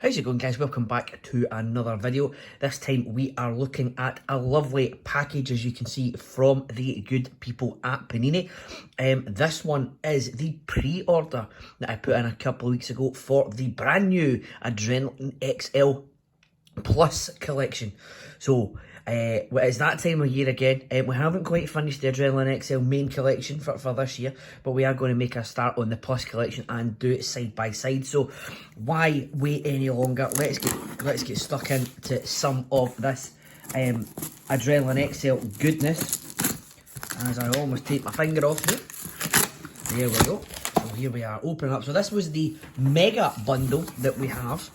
How's it going, guys? Welcome back to another video. This time we are looking at a lovely package, as you can see, from the good people at Panini. This one is the pre-order that I put in a couple of weeks ago for the brand new Adrenalyn XL Plus collection. So it's that time of year again. We haven't quite finished the Adrenalyn XL main collection for this year, but we are going to make a start on the Plus collection and do it side by side. So why wait any longer? Let's get stuck into some of this Adrenalyn XL goodness. As I almost take my finger off here. There we go. So here we are, opening up. So this was the mega bundle that we have.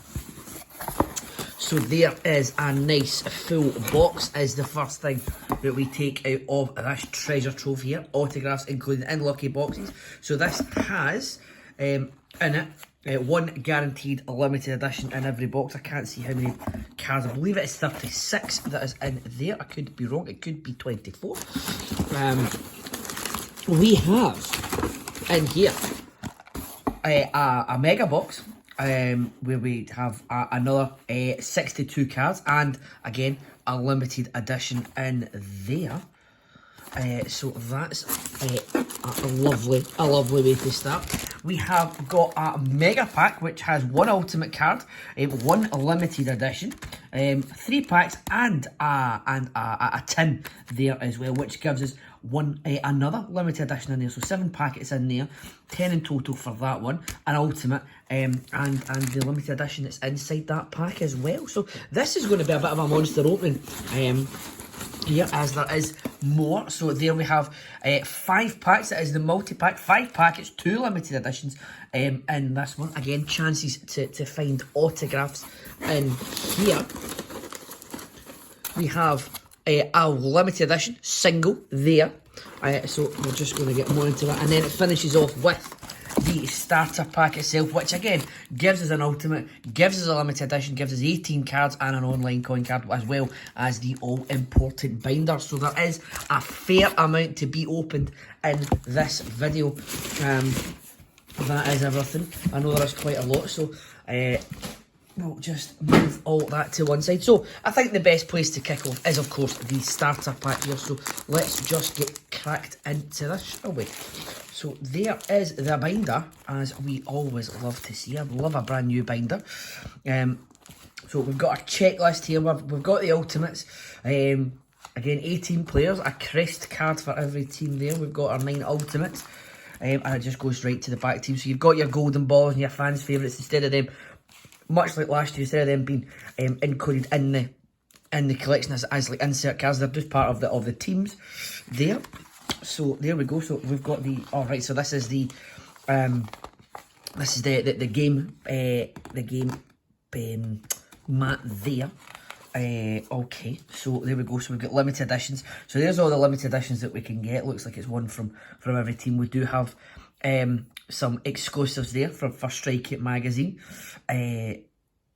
So there is a nice full box, is the first thing that we take out of this treasure trove here. Autographs included in lucky boxes. So this has in it one guaranteed limited edition in every box. I can't see how many cards. I believe it's 36 that is in there. I could be wrong. It could be 24. We have in here a mega box. Where we have another 62 cards, and again a limited edition in there. So that's a lovely way to start. We have got a mega pack which has one ultimate card, one limited edition, 3 packs, and a tin there as well, which gives us another limited edition in there. So 7 packets in there, 10 in total for that one, an ultimate, and the limited edition that's inside that pack as well. So this is going to be a bit of a monster opening here, as there is more. So there we have 5 packs. That is the multi-pack, 5 packets, 2 limited editions in this one. Again, chances to find autographs in here. We have a limited edition single there. So we're just going to get more into that. And then it finishes off with the starter pack itself, which again gives us an ultimate, gives us a limited edition, gives us 18 cards and an online coin card, as well as the all-important binder. So there is a fair amount to be opened in this video. That is everything. I know there is quite a lot, so we'll just move all that to one side. So I think the best place to kick off is, of course, the starter pack here. So let's just get cracked into this, shall we? So there is the binder, as we always love to see. I love a brand new binder. So we've got a checklist here. We've got the ultimates. Again, 18 players, a crest card for every team there. We've got our 9 ultimates. And it just goes right to the back team. So you've got your golden balls and your fans' favourites, instead of them, much like last year, instead of them being included in the collection as like insert cards, they're just part of the teams there. So there we go. So we've got the so this is the game mat there. Okay, so there we go. So we've got limited editions. So there's all the limited editions that we can get. Looks like it's one from every team. We do have some exclusives there for Strike It magazine.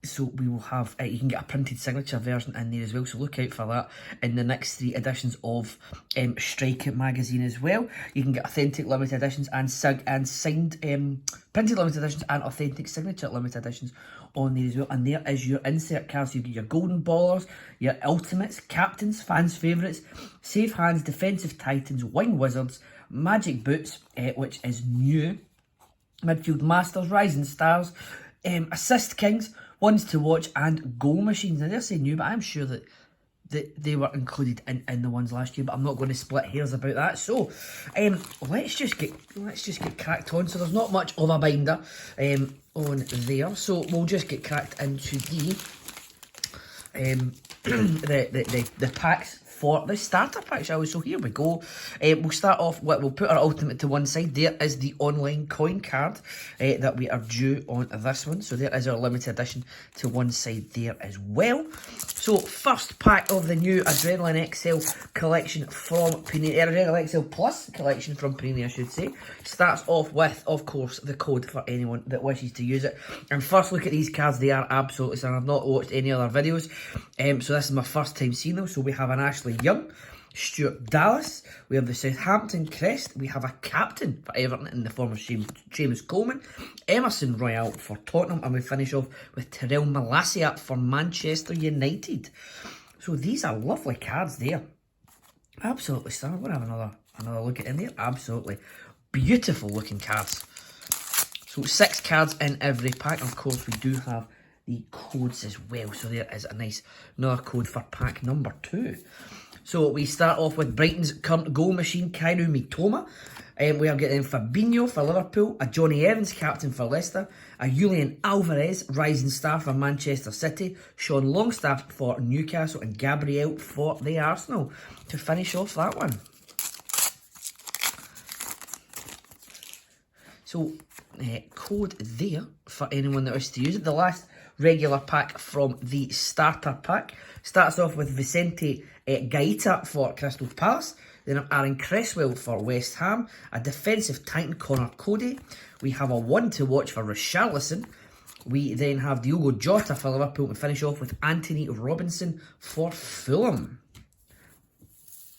So we will have, you can get a printed signature version in there as well, so look out for that in the next 3 editions of Strike It magazine as well. You can get authentic limited editions and signed printed limited editions and authentic signature limited editions on there as well. And there is your insert cards. So you get your golden ballers, your ultimates, captains, fans' favourites, safe hands, defensive titans, wing wizards, magic boots, which is new, midfield masters, rising stars, assist kings, ones to watch, and goal machines. Now they're saying new, but I'm sure that they were included in the ones last year, but I'm not going to split hairs about that. So let's just get cracked on. So there's not much of a binder on there, so we'll just get cracked into the packs for the starter pack, shall we? So here we go. We'll start off with, we'll put our ultimate to one side. There is the online coin card that we are due on this one. So there is our limited edition to one side there as well. So first pack of the new Adrenalyn XL collection from Panini, Adrenalyn XL Plus collection from Panini, I should say. Starts off with, of course, the code for anyone that wishes to use it. And first look at these cards, they are absolutely stunning. I've not watched any other videos, so this is my first time seeing them. So we have an Ashley Young, Stuart Dallas. We have the Southampton crest. We have a captain for Everton in the form of Seamus Coleman. Emerson Royale for Tottenham. And we finish off with Tyrell Malacia for Manchester United. So these are lovely cards there. Absolutely stunning. We're going to have another look at in there. Absolutely beautiful looking cards. So 6 cards in every pack. Of course, we do have the codes as well. So there is another code for pack number 2. So we start off with Brighton's current goal machine, Kaoru Mitoma. We are getting Fabinho for Liverpool, a Johnny Evans captain for Leicester, a Julian Alvarez rising star for Manchester City, Sean Longstaff for Newcastle, and Gabriel for the Arsenal to finish off that one. So code there for anyone that wishes to use it. The last regular pack from the starter pack starts off with Vicente Gaeta for Crystal Palace. Then Aaron Cresswell for West Ham, a defensive titan, Connor Cody. We have a 1 to watch for Richarlison. We then have Diogo Jota for Liverpool and finish off with Anthony Robinson for Fulham.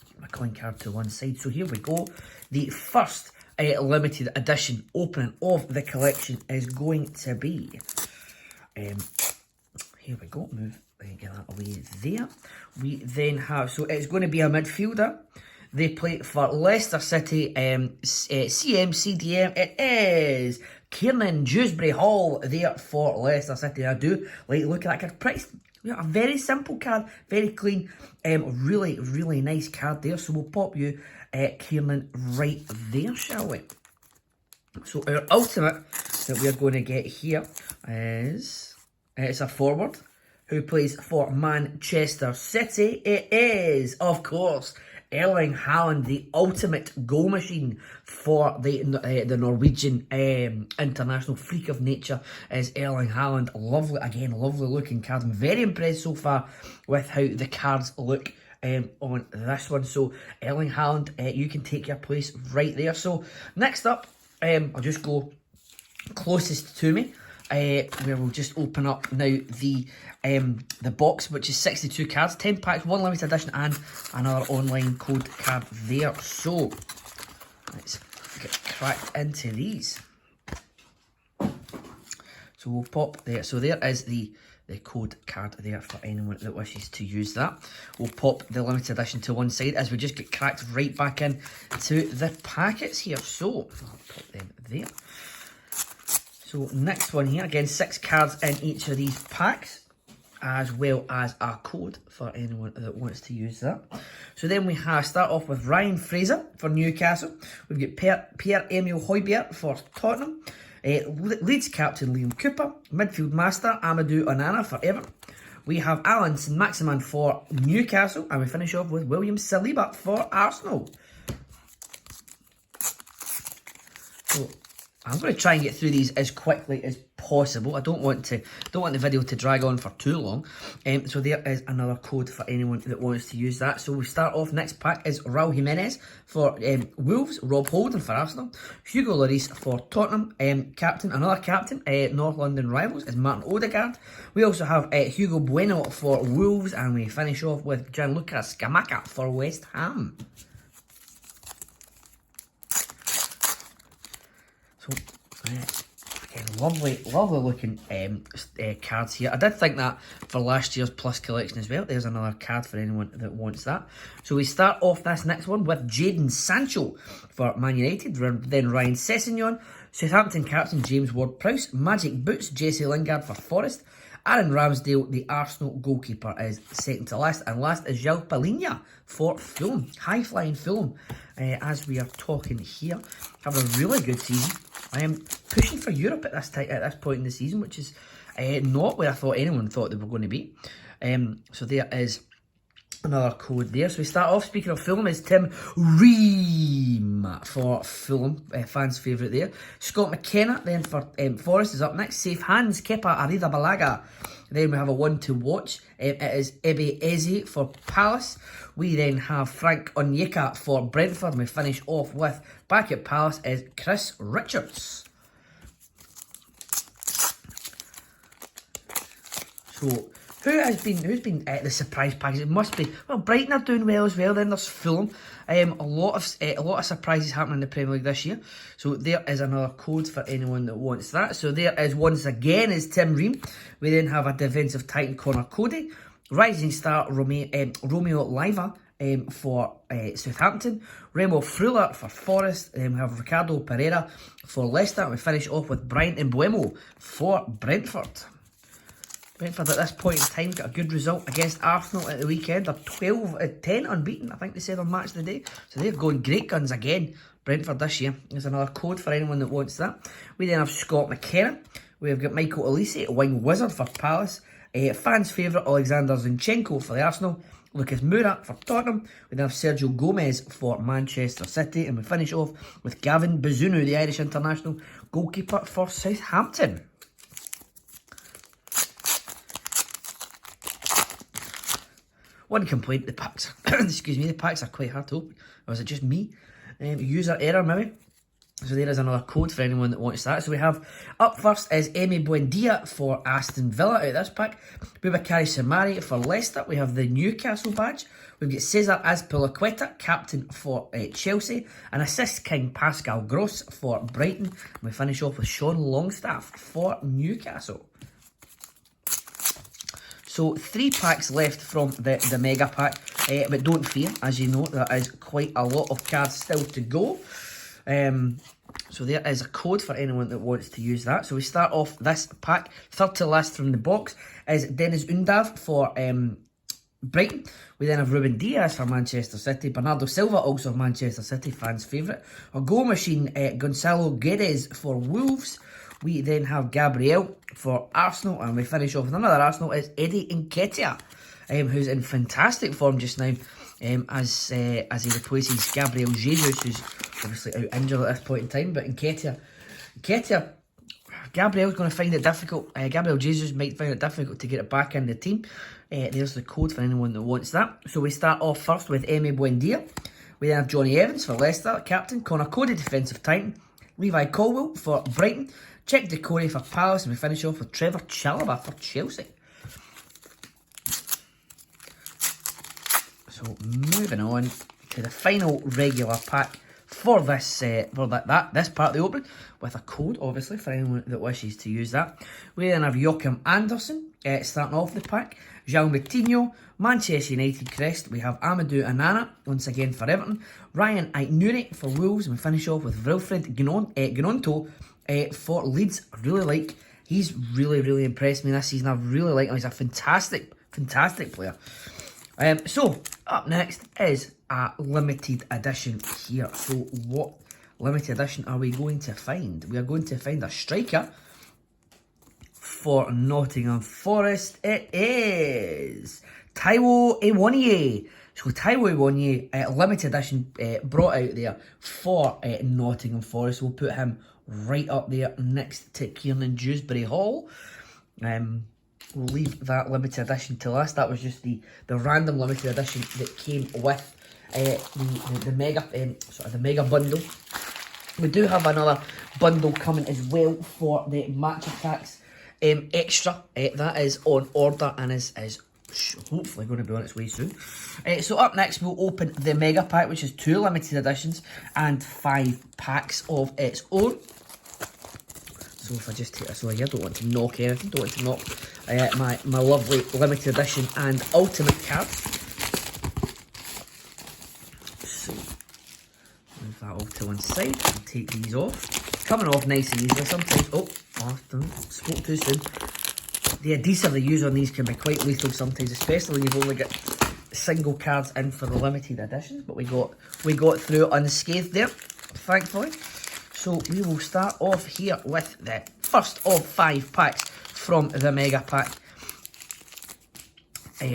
Keep my coin card to one side. So here we go. The first limited edition opening of the collection is going to be... here we go. Move, get that away there. We then have... So it's going to be a midfielder. They play for Leicester City, CDM. It is Kiernan Dewsbury Hall there for Leicester City. I do like the look at that card. Pretty, a very simple card, very clean. Really, really nice card there. So we'll pop you Kiernan right there, shall we? So our ultimate that we are going to get here is... it's a forward who plays for Manchester City. It is, of course, Erling Haaland, the ultimate goal machine for the Norwegian international freak of nature is Erling Haaland. Lovely, again, lovely looking card. I'm very impressed so far with how the cards look on this one. So Erling Haaland, you can take your place right there. So next up, I'll just go closest to me. Where we'll just open up now the box, which is 62 cards, 10 packs, 1 limited edition, and another online code card there. So let's get cracked into these. So we'll pop there. So there is the code card there for anyone that wishes to use that. We'll pop the limited edition to one side as we just get cracked right back in to the packets here. So I'll pop them there. So next one here, again, 6 cards in each of these packs, as well as a code for anyone that wants to use that. So then we start off with Ryan Fraser for Newcastle. We've got Pierre-Emile Højbjerg for Tottenham. Leeds captain Liam Cooper. Midfield master Amadou Onana for Everton. We have Alan Saint-Maximin for Newcastle. And we finish off with William Saliba for Arsenal. So I'm going to try and get through these as quickly as possible. I don't want the video to drag on for too long. So there is another code for anyone that wants to use that. So we start off, next pack is Raul Jimenez for Wolves, Rob Holding for Arsenal, Hugo Lloris for Tottenham, another captain, North London rivals is Martin Odegaard. We also have Hugo Bueno for Wolves, and we finish off with Gianluca Scamacca for West Ham. So, again, lovely looking cards here. I did think that for last year's Plus collection as well. There's another card for anyone that wants that. So we start off this next one with Jadon Sancho for Man United. Then Ryan Sessegnon, Southampton captain James Ward-Prowse, Magic Boots Jesse Lingard for Forest. Aaron Ramsdale, the Arsenal goalkeeper, is second to last. And last is João Palhinha for Fulham. High-flying Fulham, as we are talking here, have a really good season. I am pushing for Europe at this point in the season, which is not where I thought anyone thought they were going to be. So there is another code there. So we start off, speaking of Fulham, is Tim Ream for Fulham, fans' favourite there. Scott McKenna then for Forest is up next. Safe Hands, Kepa Arrizabalaga. Then we have a 1 to watch. It is Ebe Eze for Palace. We then have Frank Onyeka for Brentford. And we finish off with, back at Palace, is Chris Richards. So who's been the surprise package? It must be, well, Brighton are doing well as well. Then there's Fulham. A lot of surprises happening in the Premier League this year. So there is another code for anyone that wants that. So there is once again is Tim Ream. We then have a defensive titan, Connor Cody, rising star Romeo Liva for Southampton, Remo Freuler for Forest, then we have Ricardo Pereira for Leicester, and we finish off with Brian Mbeumo for Brentford. Brentford at this point in time got a good result against Arsenal at the weekend. They're 12-10 unbeaten, I think they said on Match of the Day. So they're going great guns again, Brentford this year. There's another code for anyone that wants that. We then have Scott McKenna. We've got Michael Elise, Wing Wizard for Palace. Fans' favourite Alexander Zinchenko for the Arsenal. Lucas Moura for Tottenham. We then have Sergio Gomez for Manchester City. And we finish off with Gavin Bazunu, the Irish international goalkeeper for Southampton. One complaint, the packs, excuse me, the packs are quite hard to open. Or is it just me? User error maybe. So there is another code for anyone that wants that. So we have, up first is Emi Buendia for Aston Villa out of this pack. Boubakary Samari for Leicester. We have the Newcastle badge. We've got Cesar Azpilicueta, captain for Chelsea. And assist king Pascal Gross for Brighton. And we finish off with Sean Longstaff for Newcastle. So 3 packs left from the mega pack, but don't fear, as you know, there is quite a lot of cards still to go. So there is a code for anyone that wants to use that. So we start off this pack, third to last from the box is Dennis Undav for Brighton. We then have Ruben Diaz for Manchester City, Bernardo Silva also for Manchester City, fans' favourite. Our goal machine, Gonzalo Guedes for Wolves. We then have Gabriel for Arsenal, and we finish off with another Arsenal. It's Eddie Nketiah, who's in fantastic form just now, as he replaces Gabriel Jesus, who's obviously out injured at this point in time. But Nketiah, Gabriel's going to find it difficult. Gabriel Jesus might find it difficult to get it back in the team. There's the code for anyone that wants that. So we start off first with Emi Buendia. We then have Johnny Evans for Leicester, captain. Connor Cody, defensive titan. Levi Colwill for Brighton. Check Decore for Palace, and we finish off with Trevor Chalobah for Chelsea. So moving on to the final regular pack for this this part of the opening, with a code obviously for anyone that wishes to use that. We then have Joachim Anderson starting off the pack. João Moutinho, Manchester United crest. We have Amadou Onana once again for Everton. Ryan Aït-Nouri for Wolves, and we finish off with Wilfred Gnonto for Leeds. He's really impressed me this season. I really like him. He's a fantastic player. So up next is a limited edition here. So what limited edition are we going to find? We are going to find a striker for Nottingham Forest. It is Taiwo Awoniyi. So Taiwo Awoniyi, limited edition, brought out there for Nottingham Forest. We'll put him right up there next to Kiernan Dewsbury Hall. We'll leave that limited edition to last. That was just the random limited edition that came with the mega bundle. We do have another bundle coming as well for the Match Attacks Extra. That is on order and is hopefully going to be on its way soon. So up next we'll open the mega pack, which is 2 limited editions and 5 packs of its own. So if I just take this away here, don't want to knock anything, don't want to knock my lovely limited edition and ultimate cards. So move that off to one side and take these off. Coming off nice and easily. Sometimes, spoke too soon. The adhesive they use on these can be quite lethal sometimes, especially when you've only got single cards in for the limited editions. But we got through unscathed there, thankfully. So we will start off here with the first of 5 packs from the mega pack,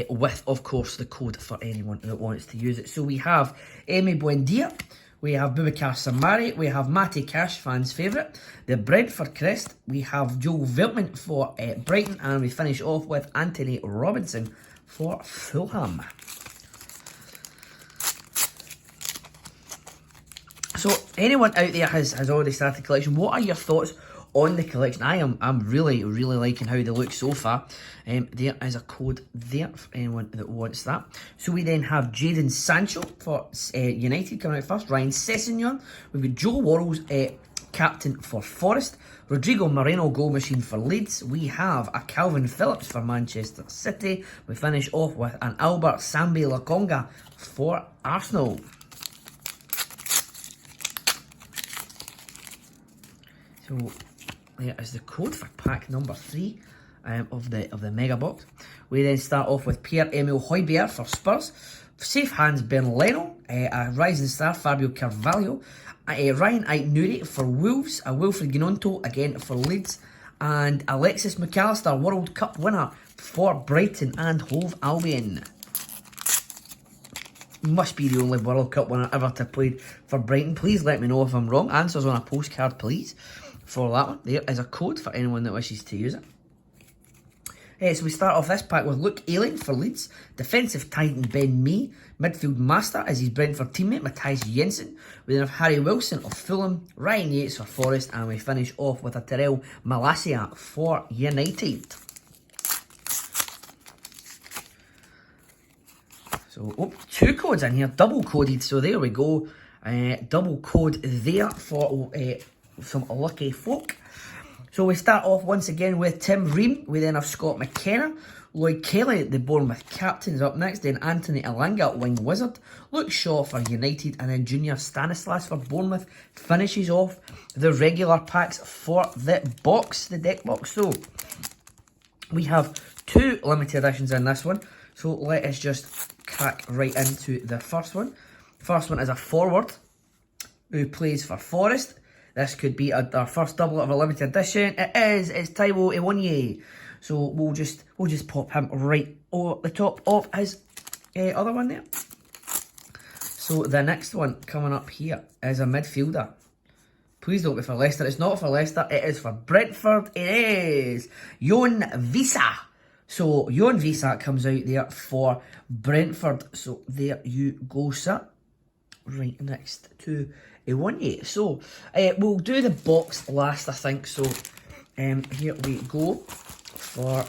with of course the code for anyone that wants to use it. So we have Emi Buendia, we have Boubakary Samari, we have Matty Cash, fans' favourite, the Brentford crest, we have Joel Veltman for Brighton, and we finish off with Anthony Robinson for Fulham. So anyone out there has already started collection. What are your thoughts on the collection. I'm really liking how they look so far. There is a code there for anyone that wants that. So we then have Jadon Sancho for United coming out first. Ryan Sessegnon. We've got Joe Worrell's captain for Forest. Rodrigo Moreno goal machine for Leeds. We have a Calvin Phillips for Manchester City. We finish off with an Albert Sambi Lokonga for Arsenal. So there is the code for pack number 3 of the mega box. We then start off with Pierre-Emile Højbjerg for Spurs. Safe hands Ben Leno, a rising star Fabio Carvalho, Ryan Aït-Nouri for Wolves, a Wilfred Gnonto again for Leeds, and Alexis McAllister, World Cup winner for Brighton and Hove Albion. Must be the only World Cup winner ever to play for Brighton. Please let me know if I'm wrong. Answers on a postcard, please, for that one. There is a code for anyone that wishes to use it. So we start off this pack with Luke Ayling for Leeds, defensive titan Ben Mee, midfield master is his Brentford teammate Matthias Jensen. We then have Harry Wilson of Fulham, Ryan Yates for Forest, and we finish off with a Terrell Malacia for United. So, 2 codes in here, double coded, so there we go. Double code there for some lucky folk. So we start off once again with Tim Ream. We then have Scott McKenna. Lloyd Kelly, the Bournemouth captain, is up next. Then Anthony Elanga, wing wizard. Luke Shaw for United. And then Junior Stanislas for Bournemouth finishes off the regular packs for the box, the deck box. So we have 2 limited editions in this one. So let us just crack right into the first one. First one is a forward who plays for Forest. This could be our first double of a limited edition. It is. It's Taiwo Iwonye. So we'll just pop him right over the top of his other one there. So the next one coming up here is a midfielder. Please don't be for Leicester. It's not for Leicester. It is for Brentford. It is Jon Visa. So Jon Visa comes out there for Brentford. So there you go, sir. Right next to Iwonye. So we'll do the box last, I think. So here we go for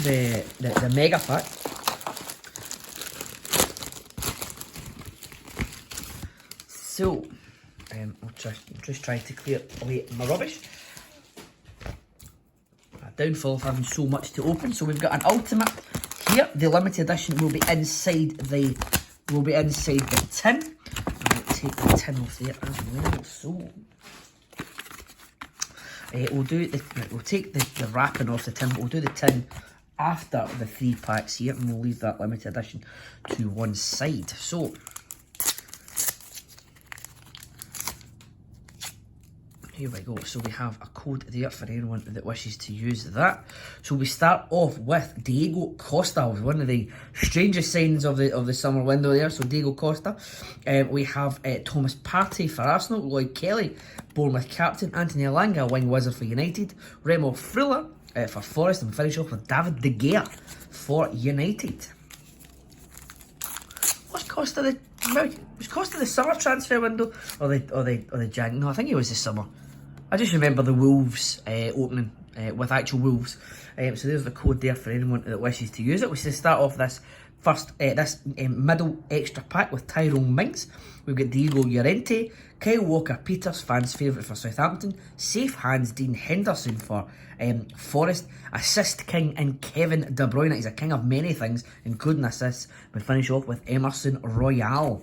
the mega pack. So I'll just try to clear away my rubbish. A downfall of having so much to open. So we've got an ultimate here. The limited edition will be inside the tin. I'll take the tin off there as well. So we'll take the wrapping off the tin, but we'll do the tin after the 3 packs here, and we'll leave that limited edition to one side. So here we go. So we have a code there for anyone that wishes to use that. So we start off with Diego Costa, one of the strangest signs of the summer window there. So Diego Costa. We have Thomas Partey for Arsenal, Lloyd Kelly, Bournemouth captain, Anthony Elanga, wing wizard for United, Remo Freuler for Forest, and we finish off with David De Gea for United. Was Costa the summer transfer window or the Jan? No, I think it was the summer. I just remember the Wolves opening with actual Wolves. So there's the code there for anyone that wishes to use it. We should start off this first middle extra pack with Tyrone Mings. We've got Diego Llorente, Kyle Walker-Peters, fans' favourite for Southampton, safe hands Dean Henderson for Forest, assist king and Kevin De Bruyne. He's a king of many things, including assists. We finish off with Emerson Royale.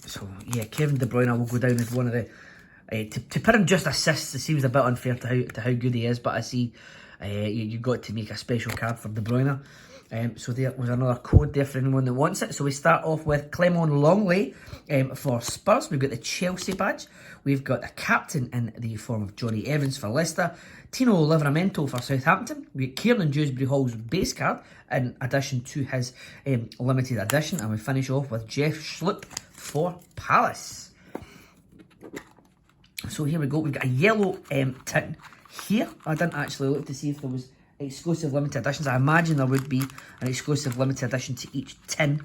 So yeah, Kevin De Bruyne will go down as one of the to put him just assists. It seems a bit unfair to how good he is, but I see you got to make a special card for De Bruyne. So there was another code there for anyone that wants it. So we start off with Clement Longley for Spurs. We've got the Chelsea badge. We've got a captain in the form of Johnny Evans for Leicester. Tino Livramento for Southampton. We've got Kieran Dewsbury Hall's base card in addition to his limited edition. And we finish off with Jeff Schlupp for Palace. So here we go. We've got a yellow tin here. I didn't actually look to see if there was exclusive limited editions. I imagine there would be an exclusive limited edition to each tin,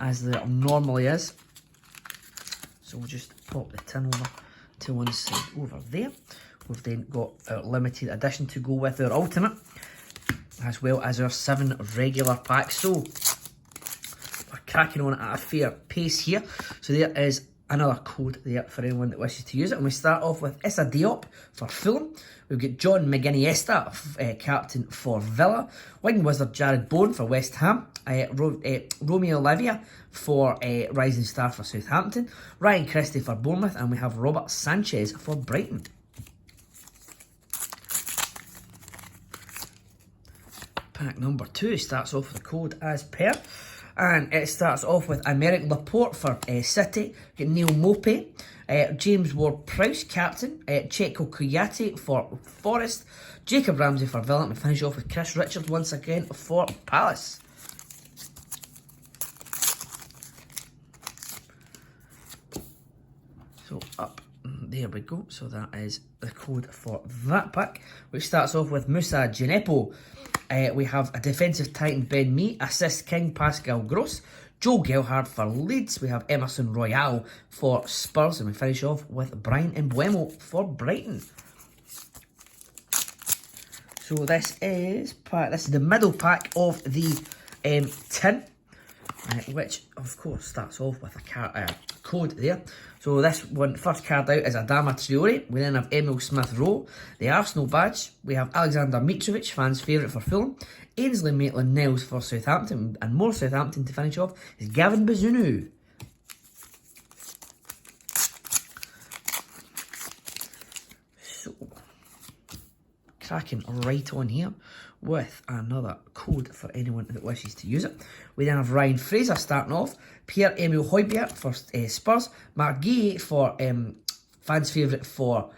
as there normally is. So we'll just pop the tin over to one side over there. We've then got our limited edition to go with our ultimate, as well as our 7 regular packs. So we're cracking on at a fair pace here. So there is another code there for anyone that wishes to use it. And we start off with Issa Diop for Fulham. We've got John McGinniesta, captain for Villa. Wing Wizard Jared Bourne for West Ham. Romeo Lavia for Rising Star for Southampton. Ryan Christie for Bournemouth. And we have Robert Sanchez for Brighton. Pack number 2 starts off with the code as per. And it starts off with Aymeric Laporte for City. We've got Neil Mopey. James Ward-Prowse, captain. Checo Kouyaté for Forest. Jacob Ramsey for Villa. And we finish off with Chris Richards once again for Palace. So up, there we go. So that is the code for that pack, which starts off with Moussa Djenepo. We have a defensive titan, Ben Mee. Assist king, Pascal Gross. Joe Gelhardt for Leeds. We have Emerson Royale for Spurs. And we finish off with Brian Mbeumo for Brighton. So this is the middle pack of the tin, which of course starts off with a code there. So this one, first card out is Adama Traore. We then have Emil Smith-Rowe, the Arsenal badge. We have Alexander Mitrovic, fans' favourite for Fulham. Ainsley Maitland-Niles for Southampton. And more Southampton to finish off is Gavin Bazunu. So, cracking right on here with another code for anyone that wishes to use it. We then have Ryan Fraser starting off. Pierre-Emile Højbjerg for Spurs. Marc Guéhi for fans' favourite for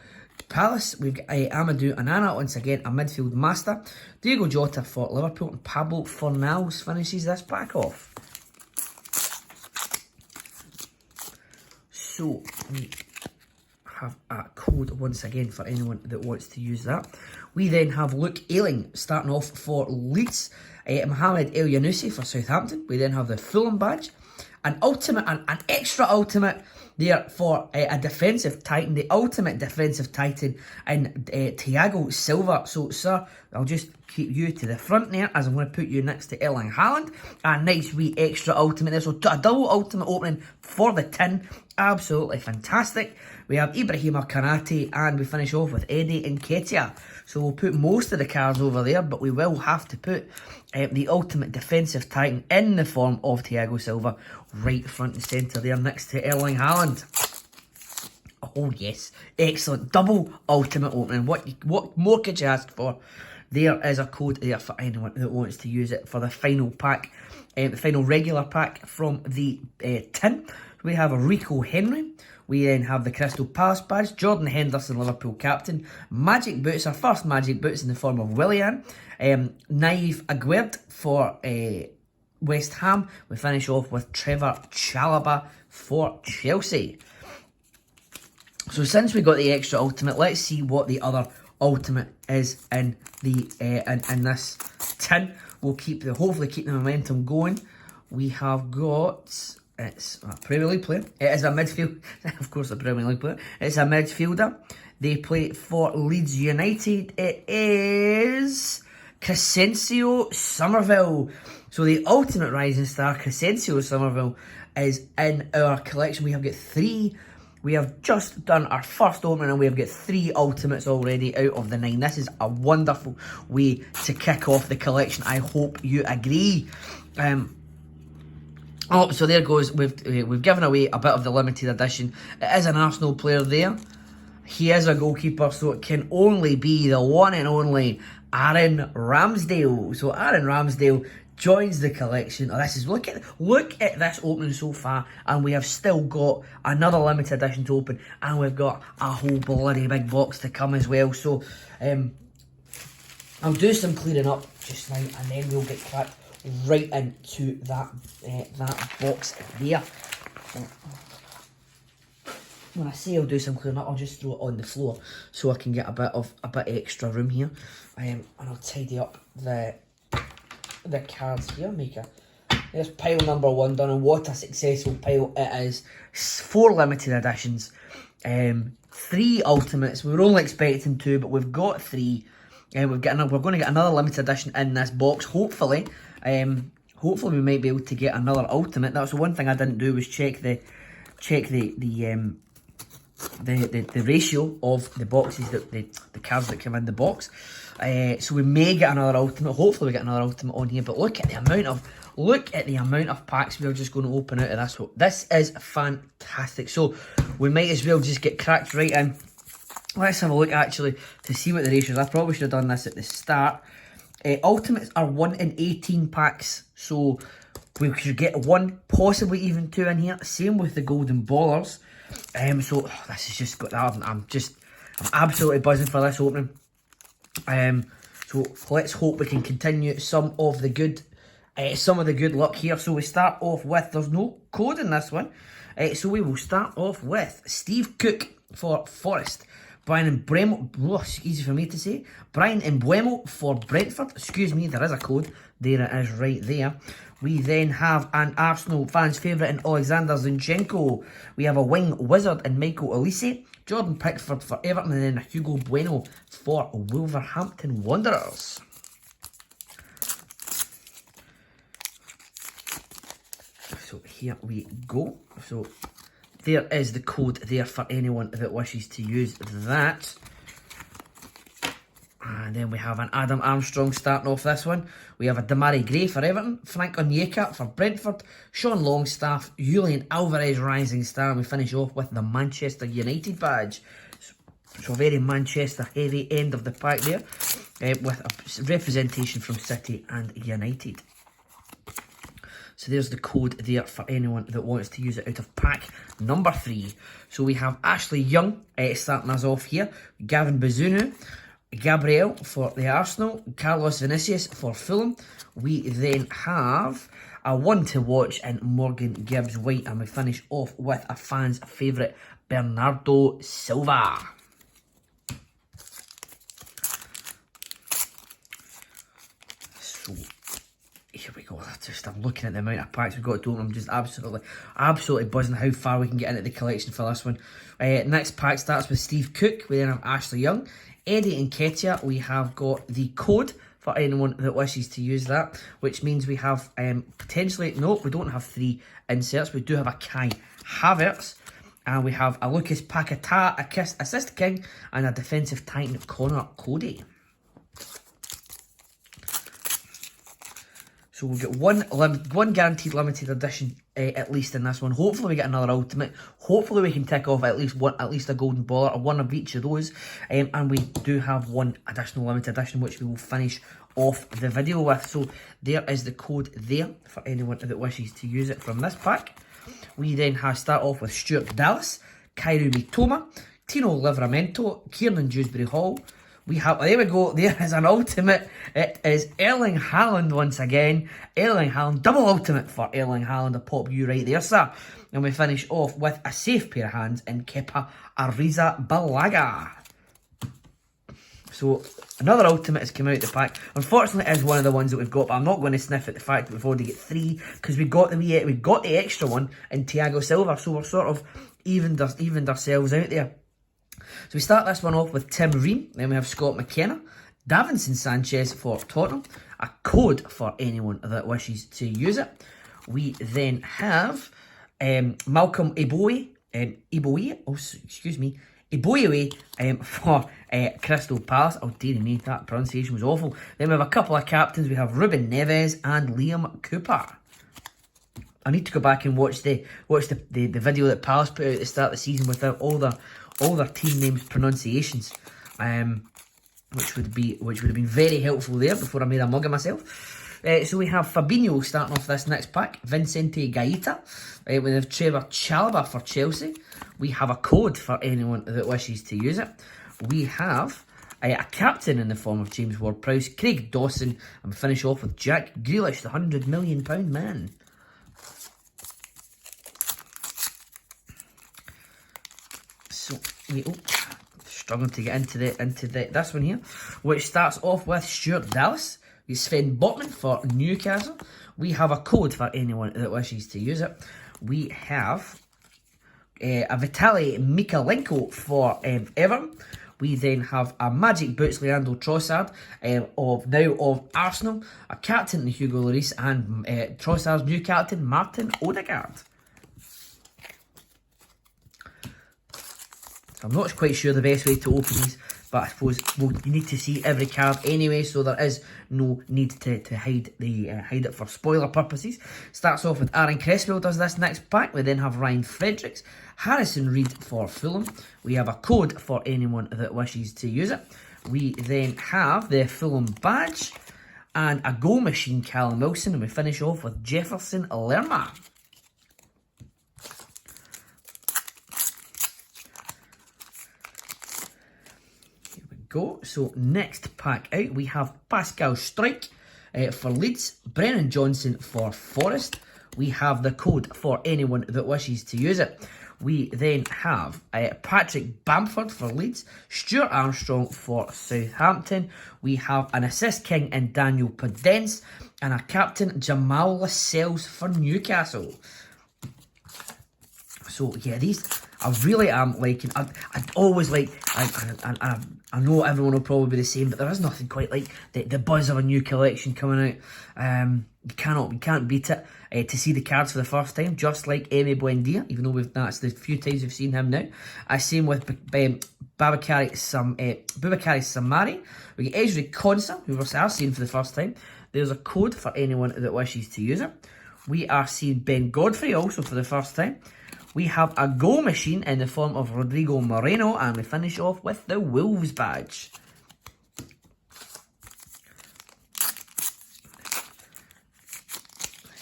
Palace. We've got Amadou Onana, once again a midfield master. Diego Jota for Liverpool. And Pablo Fornals finishes this pack off. So we have a code once again for anyone that wants to use that. We then have Luke Ayling starting off for Leeds. Mohamed El Younousi for Southampton. We then have the Fulham badge. An ultimate, an extra ultimate there for a defensive titan, the ultimate defensive titan in Thiago Silva. So, sir, I'll just keep you to the front there as I'm going to put you next to Erling Haaland. A nice wee extra ultimate there. So, a double ultimate opening for the tin. Absolutely fantastic. We have Ibrahima Kanate and we finish off with Eddie Nketiah. So we'll put most of the cards over there, but we will have to put the ultimate defensive titan in the form of Thiago Silva right front and centre there next to Erling Haaland. Oh yes, excellent. Double ultimate opening. What more could you ask for? There is a code there for anyone that wants to use it for the final pack, the final regular pack from the tin. We have a Rico Henry. We then have the Crystal Palace badge. Jordan Henderson, Liverpool captain. Magic boots, our first magic boots in the form of Willian. Naive Aguerd for West Ham. We finish off with Trevor Chalobah for Chelsea. So since we got the extra ultimate, let's see what the other ultimate is in the in this tin. We'll hopefully keep the momentum going. We have got. It's a Premier League player. It is a midfield. Of course, a Premier League player. It's a midfielder. They play for Leeds United. It is Crescencio Somerville. So the ultimate rising star, Crescencio Somerville, is in our collection. We have got 3. We have just done our first opening and we have got 3 ultimates already out of the 9. This is a wonderful way to kick off the collection. I hope you agree. Oh, so there goes. We've given away a bit of the limited edition. It is an Arsenal player there. He is a goalkeeper, so it can only be the one and only Aaron Ramsdale. So Aaron Ramsdale joins the collection. Oh, this is look at this opening so far, and we have still got another limited edition to open, and we've got a whole bloody big box to come as well. So I'll do some clearing up just now, and then we'll get cracked right into that box there. When I say I'll do some clearing up, I'll just throw it on the floor so I can get a bit extra room here, and I'll tidy up the cards here, make a There's pile number 1 done, and what a successful pile it is. 4 limited editions, 3 ultimates. We were only expecting 2, but we've got 3. We're going to get another limited edition in this box, hopefully. Hopefully we might be able to get another ultimate. That's the one thing I didn't do, was check the ratio of the boxes, the cards that come in the box. So we may get another ultimate. Hopefully we get another ultimate on here. But look at the amount of packs we're just going to open out of this. This is fantastic. So we might as well just get cracked right in. Let's have a look actually to see what the ratio is. I probably should have done this at the start. Ultimates are 1 in 18 packs, so we should get 1, possibly even 2 in here. Same with the golden ballers. So this is just got that. I'm absolutely buzzing for this opening. So let's hope we can continue some of the good luck here. So we start off with, there's no code in this one. So we will start off with Steve Cook for Forest. Brian Mbuemo, easy for me to say. Brian Mbuemo for Brentford. Excuse me, there is a code. There it is right there. We then have an Arsenal fans' favourite in Alexander Zinchenko. We have a wing wizard in Michael Elise. Jordan Pickford for Everton, and then a Hugo Bueno for Wolverhampton Wanderers. So here we go. So there is the code there for anyone that wishes to use that. And then we have an Adam Armstrong starting off this one. We have a Damari Gray for Everton, Frank Onyeka for Brentford, Sean Longstaff, Julian Alvarez Rising Star, and we finish off with the Manchester United badge. So a very Manchester heavy end of the pack there, with a representation from City and United. So there's the code there for anyone that wants to use it out of pack number 3. So we have Ashley Young starting us off here, Gavin Bazunu, Gabriel for the Arsenal, Carlos Vinicius for Fulham. We then have a one to watch in Morgan Gibbs White, and we finish off with a fan's favourite, Bernardo Silva. So here we go. I'm looking at the amount of packs we've got to open. I'm just absolutely buzzing how far we can get into the collection for this one. Next pack starts with Steve Cook. We then have Ashley Young, Eddie Nketiah. We have got the code for anyone that wishes to use that, which means we have potentially, no, we don't have 3 inserts. We do have a Kai Havertz, and we have a Lucas Paquetá, assist king, and a defensive titan, Connor Cody. So we'll get one guaranteed limited edition at least in this one. Hopefully we get another ultimate. Hopefully we can tick off at least a golden baller, or one of each of those. And we do have one additional limited edition, which we will finish off the video with. So there is the code there for anyone that wishes to use it from this pack. We then start off with Stuart Dallas, Kairi Mitoma, Tino Livramento, Kiernan Dewsbury Hall. We have, there we go, there is an ultimate. It is Erling Haaland once again. Erling Haaland, double ultimate for Erling Haaland. I'll pop you right there, sir. And we finish off with a safe pair of hands in Kepa Arrizabalaga. So another ultimate has come out of the pack. Unfortunately, it is one of the ones that we've got, but I'm not going to sniff at the fact that we've already got 3, because we got the extra one in Thiago Silva. So we're sort of evened ourselves out there. So we start this one off with Tim Ream, then we have Scott McKenna, Davinson Sanchez for Tottenham, a code for anyone that wishes to use it. We then have Malcolm Eboye for Crystal Palace. Oh dear me, that pronunciation was awful. Then we have a couple of captains. We have Ruben Neves and Liam Cooper. I need to go back and watch the video that Palace put out at the start of the season without all their team names pronunciations, which would have been very helpful there before I made a mug of myself. So we have Fabinho starting off this next pack, Vincente Gaeta. We have Trevor Chalobah for Chelsea. We have a code for anyone that wishes to use it. We have a captain in the form of James Ward-Prowse, Craig Dawson, and we finish off with Jack Grealish, the £100 million man. So struggling to get into this one here, which starts off with Stuart Dallas. We have Sven Botman for Newcastle. We have a code for anyone that wishes to use it. We have a Vitaly Mikalenko for Everton. We then have a Magic Boots Leandro Trossard of Arsenal, a captain Hugo Lloris, and Trossard's new captain Martin Odegaard. I'm not quite sure the best way to open these, but I suppose you need to see every card anyway, so there is no need to hide it for spoiler purposes. Starts off with Aaron Cresswell does this next pack. We then have Ryan Fredericks, Harrison Reed for Fulham. We have a code for anyone that wishes to use it. We then have the Fulham badge and a goal machine Callum Wilson, and we finish off with Jefferson Lerma. Go. So next pack out, we have Pascal Strike for Leeds, Brennan Johnson for Forest. We have the code for anyone that wishes to use it. We then have Patrick Bamford for Leeds, Stuart Armstrong for Southampton. We have an assist king in Daniel Podence, and a captain Jamal Lascelles for Newcastle. So yeah, these I really am liking. I always like. I know everyone will probably be the same, but there is nothing quite like the buzz of a new collection coming out. You can't beat it. To see the cards for the first time, just like Emi Buendia, even though that's the few times we've seen him now. Same with Boubakary Samari. We get Ezri Konsa, who we're seeing for the first time. There's a code for anyone that wishes to use it. We are seeing Ben Godfrey also for the first time. We have a goal machine in the form of Rodrigo Moreno, and we finish off with the Wolves badge.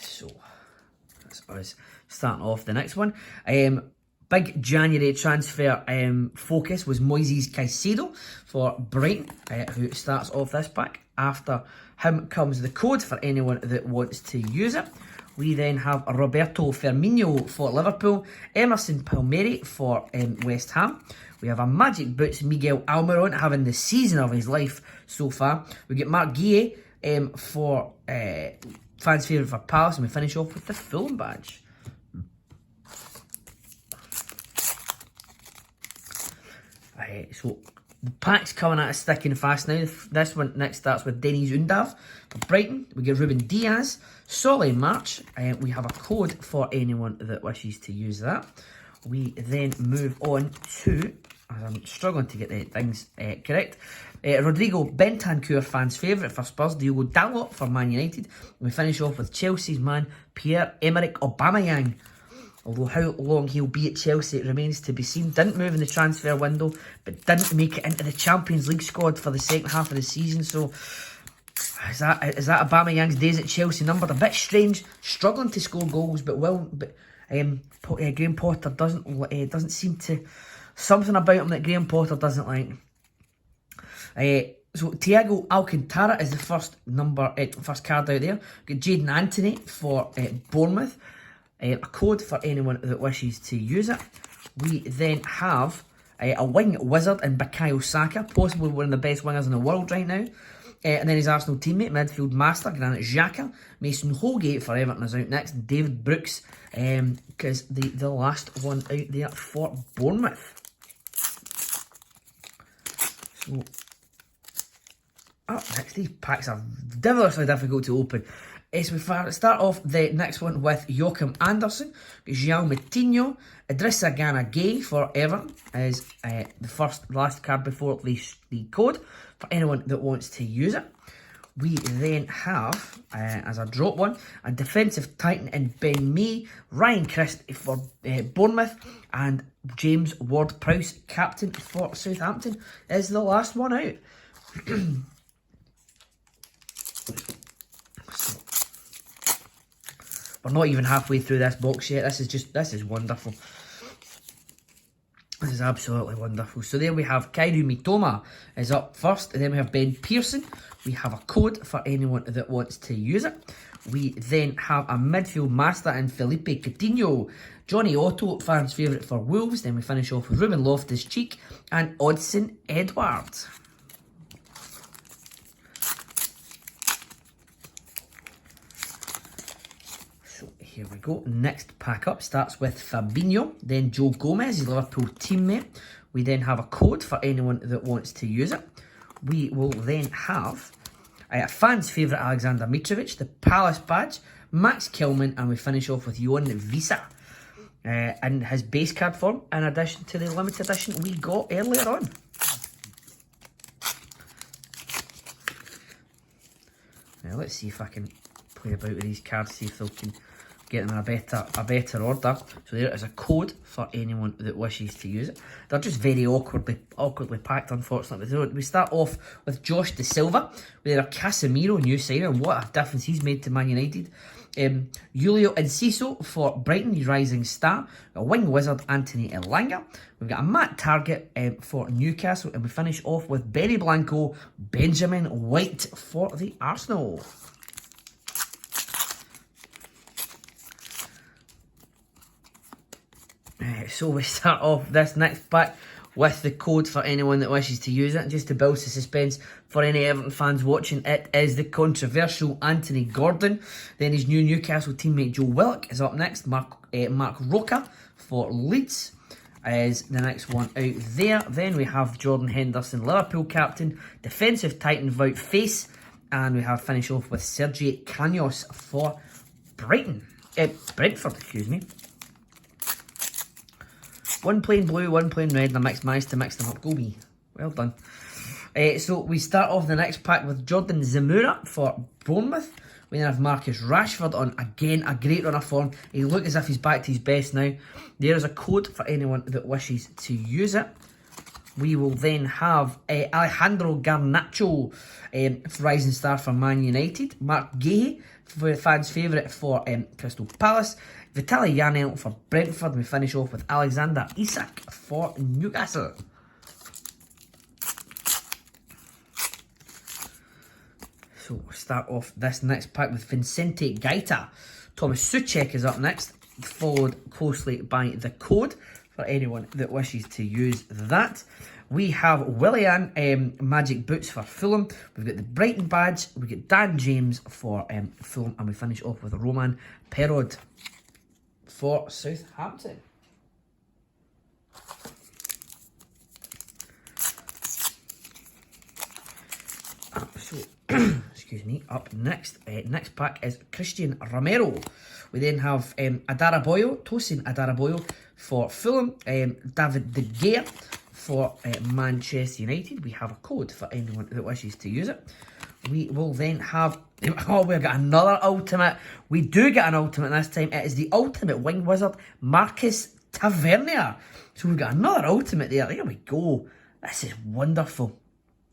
So, that's us starting off the next one. Big January transfer focus was Moises Caicedo for Brighton, who starts off this pack. After him comes the code for anyone that wants to use it. We then have Roberto Firmino for Liverpool, Emerson Palmieri for West Ham. We have a Magic Boots Miguel Almiron having the season of his life so far. We get Marc Guillet for fans' favourite for Palace, and we finish off with the Fulham badge. So the pack's coming at us thick and fast now. This one next starts with Denis Undav for Brighton. We get Ruben Diaz, Solly March. We have a code for anyone that wishes to use that. We then move on to, as I'm struggling to get the things correct, Rodrigo Bentancur, fans' favourite for Spurs, Diogo Dalot for Man United. And we finish off with Chelsea's man, Pierre-Emerick Aubameyang. Although how long he'll be at Chelsea, it remains to be seen. Didn't move in the transfer window, but didn't make it into the Champions League squad for the second half of the season. So, is that Aubameyang's days at Chelsea numbered? A bit strange, struggling to score goals, but Graham Potter doesn't seem to, something about him that Graham Potter doesn't like. So Thiago Alcantara is the first card out there. We've got Jadon Anthony for Bournemouth. A code for anyone that wishes to use it. We then have a wing wizard in Bukayo Saka, possibly one of the best wingers in the world right now. And then his Arsenal teammate, midfield master, Granit Xhaka. Mason Holgate for Everton is out next. David Brooks, because the last one out there for Bournemouth. So, up next, these packs are devilishly difficult to open. So we start off the next one with Joachim Andersen, João Moutinho, Idrissa Gana Gueye for Everton is the last card before the code for anyone that wants to use it. We then have, as a drop one, a defensive titan in Ben Mee, Ryan Christie for Bournemouth, and James Ward-Prowse, captain for Southampton, is the last one out. We're not even halfway through this box yet. This is wonderful. This is absolutely wonderful. So there we have Kaoru Mitoma is up first. And then we have Ben Pearson. We have a code for anyone that wants to use it. We then have a midfield master in Felipe Coutinho. Johnny Otto, fans' favourite for Wolves. Then we finish off with Ruben Loftus-Cheek and Odsonne Edouard. Here we go. Next pack up starts with Fabinho, then Joe Gomez, his Liverpool teammate. We then have a code for anyone that wants to use it. We will then have a fan's favourite Alexander Mitrovic, the Palace badge, Max Kilman, and we finish off with Johan Visa in his base card form, in addition to the limited edition we got earlier on. Now let's see if I can play about with these cards, see if they can get them in a better order. So there is a code for anyone that wishes to use it. They're just very awkwardly packed, unfortunately. We start off with Josh De Silva. We have Casemiro, new signing. What a difference he's made to Man United. Julio Enciso for Brighton, his rising star. A wing wizard, Anthony Elanga. We've got a Matt Target for Newcastle. And we finish off with Benny Blanco, Benjamin White for the Arsenal. So we start off this next pack with the code for anyone that wishes to use it. Just to build the suspense for any Everton fans watching, it is the controversial Anthony Gordon. Then his new Newcastle teammate Joe Willock is up next. Mark Roca for Leeds is the next one out there. Then we have Jordan Henderson, Liverpool captain, defensive titan without face. And we have finish off with Sergio Canos for Brentford, excuse me. One plain blue, one plain red, and I managed to mix them up. Go me. Well done. So we start off the next pack with Jordan Zamora for Bournemouth. We then have Marcus Rashford on, again, a great run of form. He looks as if he's back to his best now. There is a code for anyone that wishes to use it. We will then have Alejandro Garnacho, rising star for Man United. Mark Gahey, fans' favourite for Crystal Palace. Vitaly Janel for Brentford. We finish off with Alexander Isak for Newcastle. So we'll start off this next pack with Vicente Gaita. Thomas Souček is up next, followed closely by the code for anyone that wishes to use that. We have Willian Magic Boots for Fulham. We've got the Brighton badge. We get Dan James for Fulham, and we finish off with Roman Perraud for Southampton. So, excuse me, up next, next pack is Christian Romero. We then have Tosin Adaraboyo for Fulham, David De Gea for Manchester United. We have a code for anyone that wishes to use it. We will then have, oh, we've got another ultimate. We do get an ultimate this time. It is the ultimate wing wizard, Marcus Tavernier. So we've got another ultimate there. There we go. This is wonderful.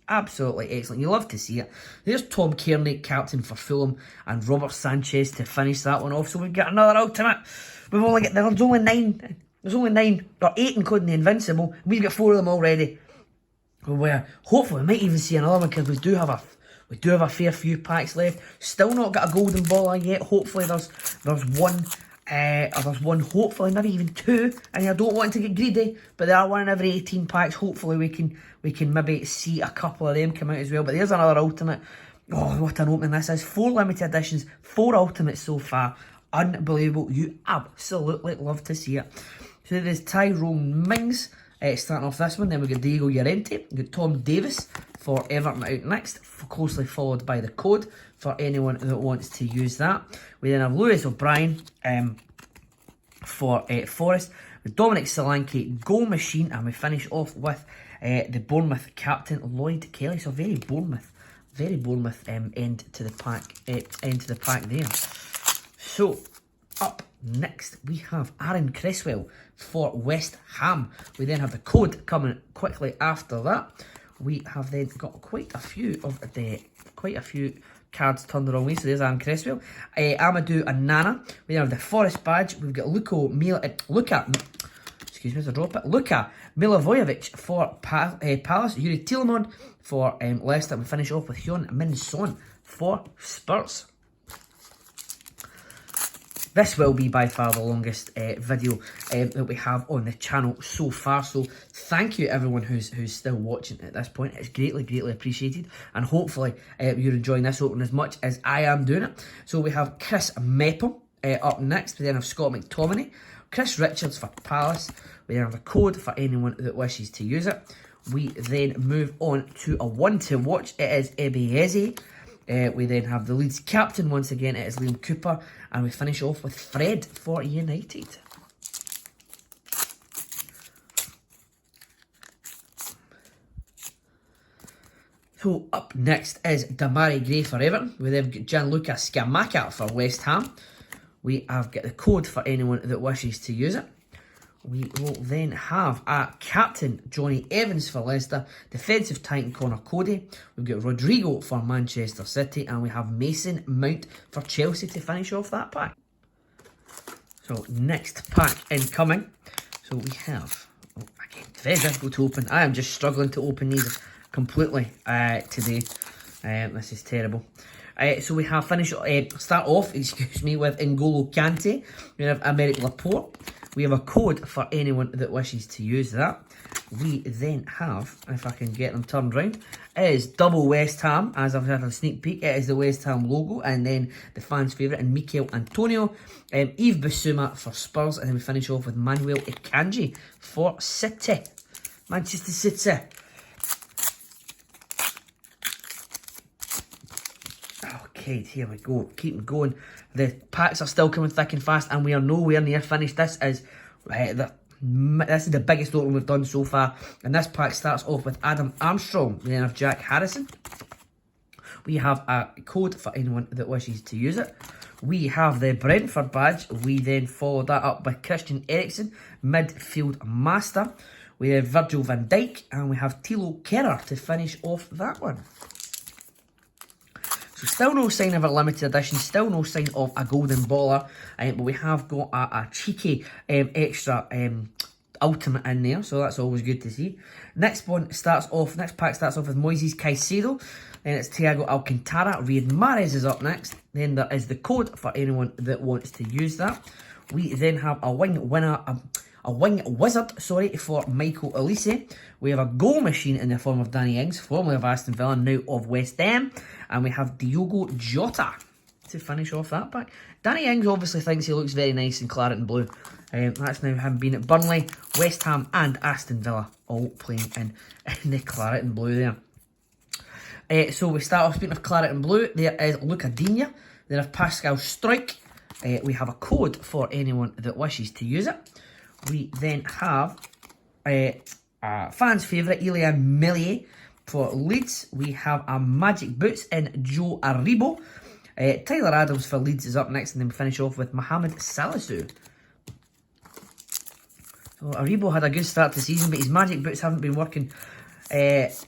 Absolutely excellent. You love to see it. There's Tom Kearney, captain for Fulham, and Robert Sanchez to finish that one off. So we've got another ultimate. We've only got, there's only 9. There's only 9, or 8 including the Invincible. We've got 4 of them already. Where hopefully we might even see another one, because we do have a fair few packs left. Still not got a golden baller yet. Hopefully there's one. There's one, hopefully maybe even 2. And I don't want to get greedy, but there are 1 in every 18 packs. Hopefully we can maybe see a couple of them come out as well. But there's another ultimate. Oh, what an opening this is. 4 limited editions, 4 ultimates so far. Unbelievable. You absolutely love to see it. So there's Tyrone Mings starting off this one. Then we've got Diego Llorente. We've got Tom Davis for Everton out next, closely followed by the code for anyone that wants to use that. We then have Lewis O'Brien for Forest, with Dominic Solanke, goal machine, and we finish off with the Bournemouth captain, Lloyd Kelly. So very Bournemouth end to the pack there. So up next we have Aaron Cresswell for West Ham. We then have the code coming quickly after that. We have then got quite a few cards turned the wrong way. So there's Aaron Cresswell, Amadou Anana. We then have the Forest badge. We've got Luka Milivojevic for Palace, Yuri Tielemans for Leicester. We finish off with Hyun Min Son for Spurs. This will be by far the longest video that we have on the channel so far. So thank you everyone who's still watching at this point. It's greatly appreciated. And hopefully you're enjoying this open as much as I am doing it. So we have Chris Meppel up next, we then have Scott McTominay, Chris Richards for Palace. We then have a code for anyone that wishes to use it. We then move on to a one to watch. It is Ebieze. We then have the Leeds captain once again. It is Liam Cooper. And we finish off with Fred for United. So up next is Damari Gray for Everton. We then got Gianluca Scamacca for West Ham. We have got the code for anyone that wishes to use it. We will then have a captain, Johnny Evans for Leicester, defensive titan Connor Cody. We've got Rodrigo for Manchester City, and we have Mason Mount for Chelsea to finish off that pack. So next pack incoming. So we have, again, very difficult to open. I am just struggling to open these completely today. This is terrible. So we have start off, excuse me, with N'Golo Kante. We have Aymeric Laporte. We have a code for anyone that wishes to use that. We then have, if I can get them turned round, is double West Ham, as I've had a sneak peek. It is the West Ham logo, and then the fans' favourite, and Mikel Antonio. Yves Bissouma for Spurs, and then we finish off with Manuel Akanji for City. Manchester City. Okay, here we go. Keep going. The packs are still coming thick and fast, and we are nowhere near finished. This is the biggest opening we've done so far. And this pack starts off with Adam Armstrong. We then have Jack Harrison. We have a code for anyone that wishes to use it. We have the Brentford badge. We then follow that up by Christian Eriksen, midfield master. We have Virgil van Dijk, and we have Thilo Kehrer to finish off that one. So still no sign of a limited edition, still no sign of a golden baller, but we have got a cheeky extra ultimate in there, so that's always good to see. Next pack starts off with Moises Caicedo, then it's Thiago Alcantara. Riyad Mahrez is up next, then there is the code for anyone that wants to use that. We then have a wing wizard, for Michael Olise. We have a goal machine in the form of Danny Ings, formerly of Aston Villa, now of West Ham. And we have Diogo Jota to finish off that pack. Danny Ings obviously thinks he looks very nice in claret and blue. That's now him being at Burnley, West Ham and Aston Villa, all playing in the claret and blue there. So we start off, speaking of claret and blue, there is Luca Digne. Then have Pascal Struijk. We have a code for anyone that wishes to use it. We then have fans' favourite, Ilian Meslier for Leeds. We have a Magic Boots in Joe Aribo. Tyler Adams for Leeds is up next, and then we finish off with Mohamed Salisu. So Aribo had a good start to the season, but his Magic Boots haven't been working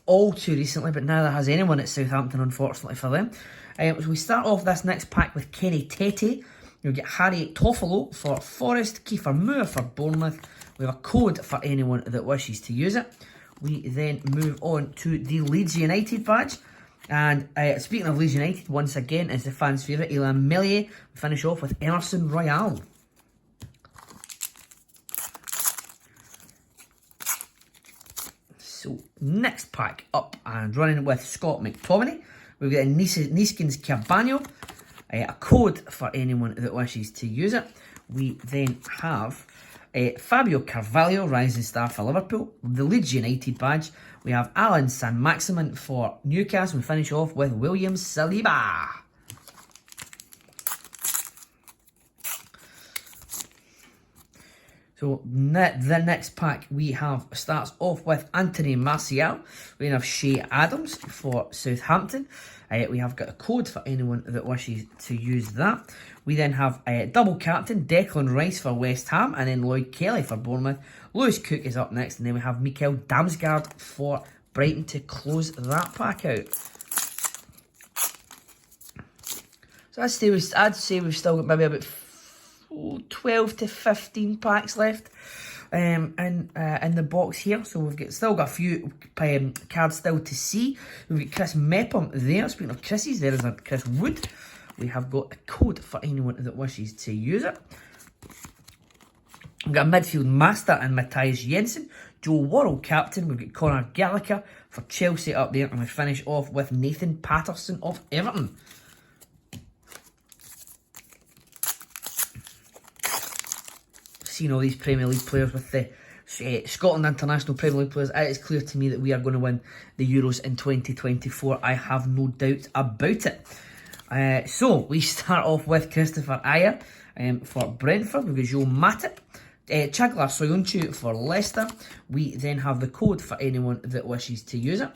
all too recently, but neither has anyone at Southampton, unfortunately for them. So we start off this next pack with Kenny Tete. You'll get Harry Toffolo for Forest, Kiefer Moore for Bournemouth. We have a code for anyone that wishes to use it. We then move on to the Leeds United badge. And speaking of Leeds United, once again, is the fans' favourite, Ilian Meslier. We finish off with Emerson Royale. So, next pack up and running with Scott McTominay. We've got Neeskens Cabanio. A code for anyone that wishes to use it. We then have Fabio Carvalho, rising star for Liverpool. The Leeds United badge. We have Alan Saint-Maximin for Newcastle. We finish off with William Saliba. So the next pack we have starts off with Anthony Martial. We have Shea Adams for Southampton. We have got a code for anyone that wishes to use that. We then have double captain Declan Rice for West Ham, and then Lloyd Kelly for Bournemouth. Lewis Cook is up next, and then we have Mikael Damsgaard for Brighton to close that pack out. So I'd say we've still got maybe about 12 to 15 packs left in the box here. So we've still got a few cards still to see. We've got Chris Mepham there. Speaking of Chris's, there is a Chris Wood. We have got a code for anyone that wishes to use it. We've got a midfield master and Matthias Jensen. Joe Worrell captain. We've got Conor Gallagher for Chelsea up there. And we finish off with Nathan Patterson of Everton. seeing all these Premier League players with the Scotland International Premier League players, it is clear to me that we are going to win the Euros in 2024. I have no doubt about it. So we start off with Christopher Ayer for Brentford. We've got Joe Matip. Chaglar Soyuncu for Leicester. We then have the code for anyone that wishes to use it.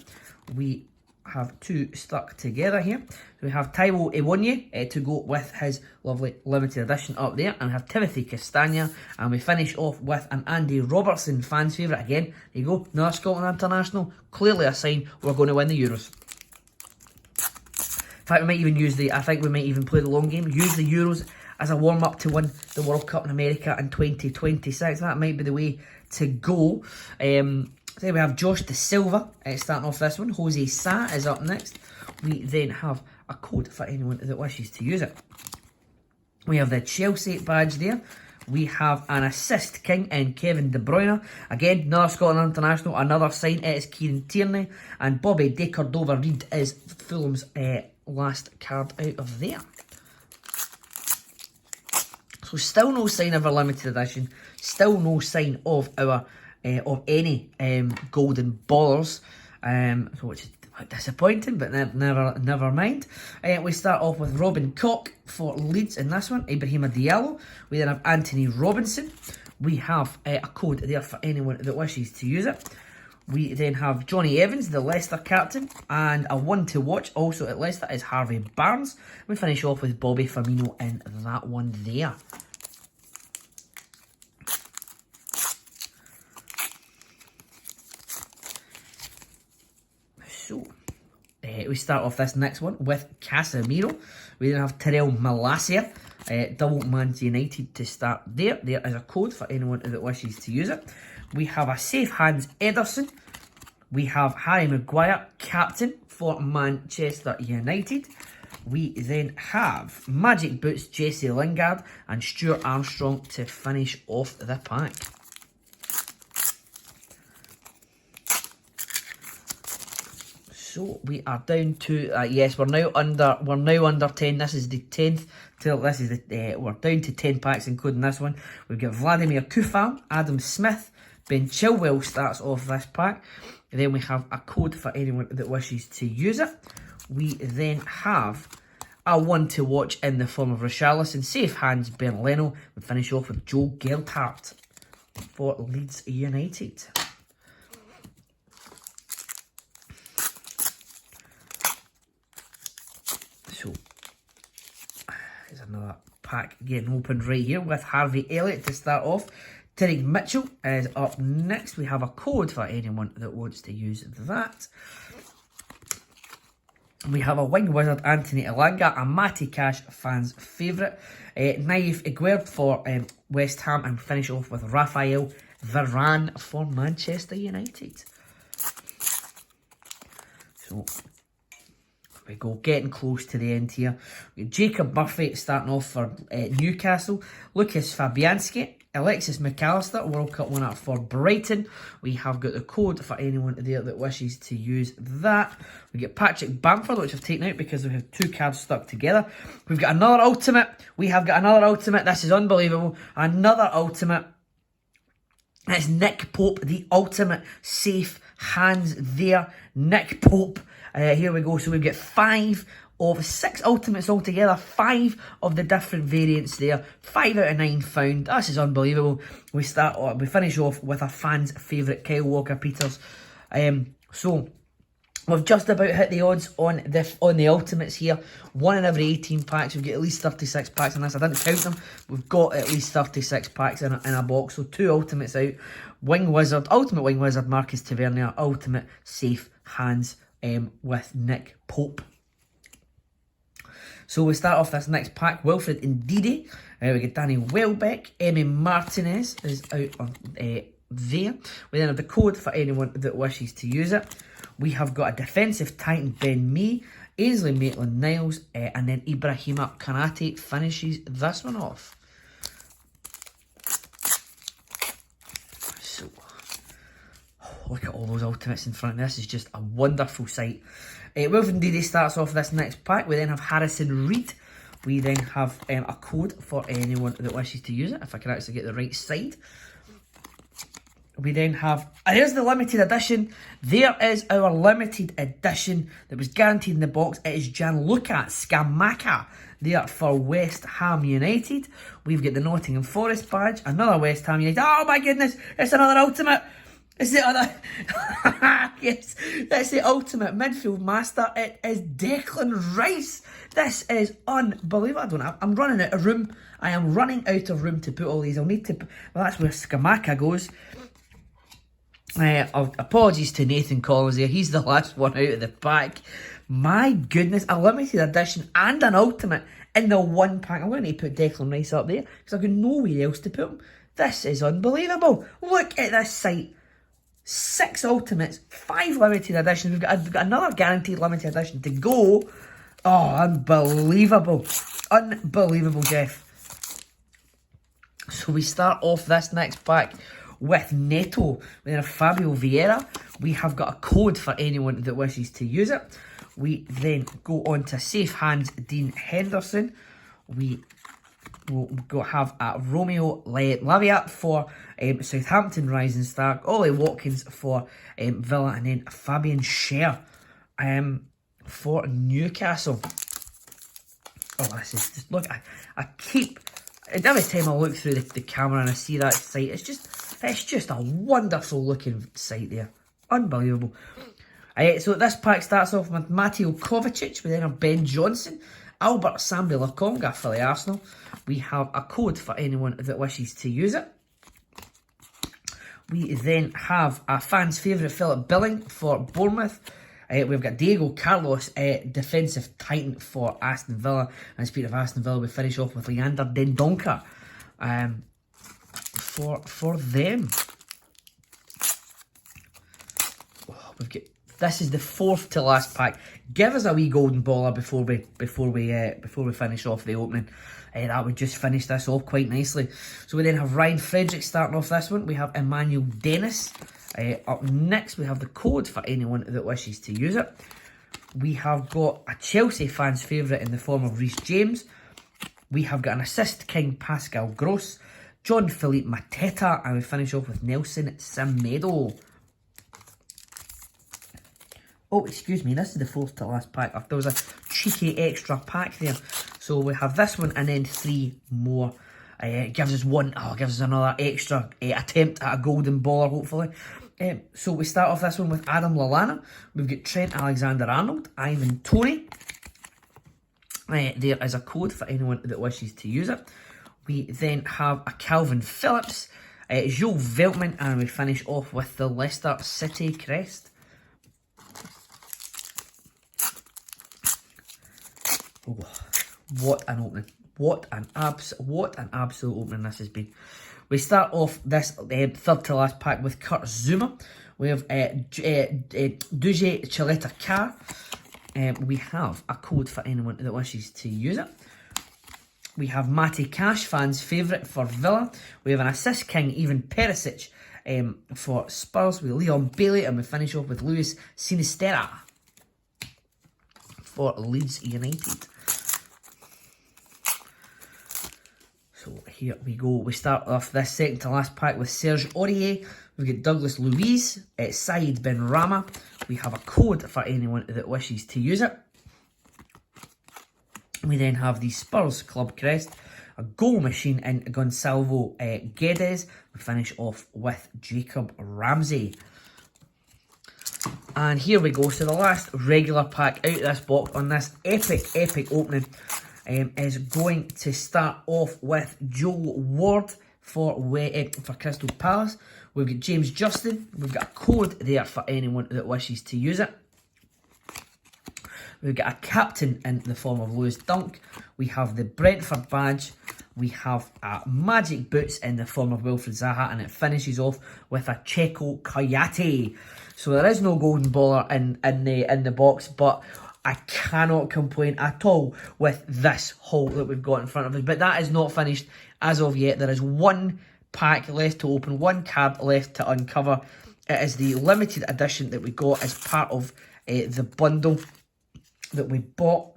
We have two stuck together here. So we have Taiwo Iwonye to go with his lovely limited edition up there, and we have Timothy Castagna, and we finish off with an Andy Robertson fans favourite again. There you go, another Scotland International, clearly a sign we're going to win the Euros. In fact, we might even use I think we might even play the long game, use the Euros as a warm-up to win the World Cup in America in 2026. That might be the way to go. So we have Josh De Silva starting off this one. Jose Sa is up next. We then have a code for anyone that wishes to use it. We have the Chelsea badge there. We have an assist king in Kevin De Bruyne. Again, another Scotland International, another sign. It is Kieran Tierney. And Bobby De Cordova-Reid is Fulham's last card out of there. So still no sign of our limited edition. Still no sign of our of any golden ballers, so which is disappointing, but never mind. We start off with Robin Koch for Leeds in this one. Ibrahima Diallo. We then have Anthony Robinson. We have a code there for anyone that wishes to use it. We then have Johnny Evans, the Leicester captain, and a one to watch also at Leicester is Harvey Barnes. We finish off with Bobby Firmino in that one there. So, we start off this next one with Casemiro. We then have Terrell Malacia, double Manchester United to start there. There is a code for anyone that wishes to use it. We have a safe hands Ederson. We have Harry Maguire, captain for Manchester United. We then have Magic Boots Jesse Lingard and Stuart Armstrong to finish off the pack. So we are down to yes, we're now under 10. This is the 10th till this is the we're down to 10 packs including this one. We've got Vladimir Kufal, Adam Smith, Ben Chilwell starts off this pack. And then we have a code for anyone that wishes to use it. We then have a one to watch in the form of Richarlison, safe hands Ben Leno. We finish off with Joe Gelhardt for Leeds United. So, there's another pack getting opened right here with Harvey Elliott to start off. Terry Mitchell is up next. We have a code for anyone that wants to use that. We have a wing wizard, Anthony Elanga, a Matty Cash fans favourite. Naif Iguerd for West Ham, and finish off with Raphael Varane for Manchester United. So, we go, getting close to the end here. We got Jacob Murphy starting off for Newcastle. Lucas Fabianski, Alexis McAllister, World Cup winner for Brighton. We have got the code for anyone there that wishes to use that. We get Patrick Bamford, which I've taken out because we have two cards stuck together. We've got another ultimate. We have got another ultimate. This is unbelievable. Another ultimate. It's Nick Pope, the ultimate safe hands there. Nick Pope. Here we go. So we've got 5 of 6 ultimates altogether. 5 of the different variants there. 5 out of 9 found. This is unbelievable. We finish off with a fan's favourite, Kyle Walker-Peters. So we've just about hit the odds on the ultimates here. 1 in every 18 packs. We've got at least 36 packs in this. I didn't count them. We've got at least 36 packs in a box. So 2 ultimates out. Wing Wizard, Ultimate Wing Wizard, Marcus Tavernier. Ultimate Safe Hands with Nick Pope. So we start off this next pack. Wilfred Ndidi. We get Danny Welbeck. Emi Martinez is out on there. We then have the code for anyone that wishes to use it. We have got a defensive titan, Ben Mee, Ainsley Maitland-Niles, and then Ibrahima Kanate finishes this one off. So, look at all those ultimates in front of me. This is just a wonderful sight. Wilfred Ndidi starts off this next pack. We then have Harrison Reed We then have a code for anyone that wishes to use it, if I can actually get the right side. We then have, here's the limited edition. There is our limited edition that was guaranteed in the box. It is Gianluca Scamacca there for West Ham United. We've got the Nottingham Forest badge, another West Ham United. Oh my goodness, it's another ultimate. It's the other, yes, that's the ultimate midfield master. It is Declan Rice. This is unbelievable. I'm running out of room. I am running out of room to put all these. I'll need to, well, that's where Scamacca goes. Apologies to Nathan Collins there. He's the last one out of the pack. My goodness, a limited edition and an ultimate in the one pack. I'm going to put Declan Rice up there because I've got nowhere else to put him. This is unbelievable. Look at this site. 6 ultimates, 5 limited editions. We've got another guaranteed limited edition to go. Oh, unbelievable. Unbelievable, Jeff. So we start off this next pack with Neto. We then have Fabio Vieira. We have got a code for anyone that wishes to use it. We then go on to Safe Hands Dean Henderson. We will have Romeo Lavia for Southampton Rising Star. Ollie Watkins for Villa. And then Fabian Schär for Newcastle. Oh, this is just, look, I keep, every time I look through the camera and I see that site, it's just a wonderful looking site there. Unbelievable. So this pack starts off with Mateo Kovacic. We then have Ben Johnson, Albert Sambi Lakonga for the Arsenal. We have a code for anyone that wishes to use it. We then have a fan's favourite Philip Billing for Bournemouth. We've got Diego Carlos, defensive titan for Aston Villa. And speaking of Aston Villa, we finish off with Leander Dendoncker for them. Oh, we've got, this is the 4th to last pack. Give us a wee golden baller before we finish off the opening. That would just finish this off quite nicely. So we then have Ryan Frederick starting off this one. We have Emmanuel Dennis. Up next, we have the code for anyone that wishes to use it. We have got a Chelsea fan's favourite in the form of Reece James. We have got an assist king, Pascal Gross. John Philippe Mateta. And we finish off with Nelson Semedo. Oh, excuse me, this is the 4th to last pack. There was a cheeky extra pack there. So we have this one and then 3 more. Gives us another extra attempt at a golden baller, hopefully. So we start off this one with Adam Lallana. We've got Trent Alexander-Arnold, Ivan Toney. There is a code for anyone that wishes to use it. We then have a Calvin Phillips, Joe Veltman, and we finish off with the Leicester City crest. Oh, what an opening. What an absolute opening this has been. We start off this 3rd to last pack with Kurt Zuma. We have Duje Chileta Car. We have a code for anyone that wishes to use it. We have Matty Cash, fans' favourite for Villa. We have an assist king, Ivan Perisic, for Spurs. We have Leon Bailey, and we finish off with Luis Sinisterra for Leeds United. So here we go. We start off this 2nd to last pack with Serge Aurier. We've got Douglas Luiz, Said Ben Rama. We have a code for anyone that wishes to use it. We then have the Spurs club crest, a goal machine in Gonçalvo Guedes. We finish off with Jacob Ramsey. And here we go. So the last regular pack out of this box on this epic opening is going to start off with Joe Ward for Crystal Palace. We've got James Justin. We've got a code there for anyone that wishes to use it. We've got a captain in the form of Lewis Dunk. We have the Brentford badge. We have magic boots in the form of Wilfried Zaha, and it finishes off with a Checo Kayate. So there is no golden baller in the box, but I cannot complain at all with this haul that we've got in front of us. But that is not finished as of yet. There is one pack left to open, one card left to uncover. It is the limited edition that we got as part of the bundle that we bought.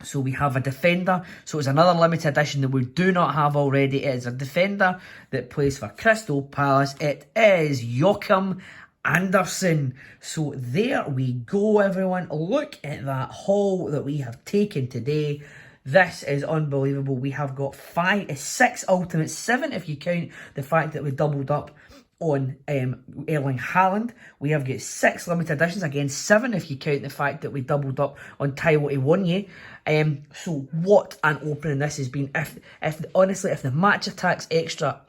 So we have a Defender. So it's another limited edition that we do not have already. It is a Defender that plays for Crystal Palace. It is Joachim Anderson. So there we go, everyone. Look at that haul that we have taken today. This is unbelievable. We have got 6 Ultimates, 7 if you count the fact that we doubled up on Erling Haaland. We have got 6 limited editions, again 7 if you count the fact that we doubled up on Taiwo Awoniyi. So what an opening this has been. If honestly, if the Match Attacks Extra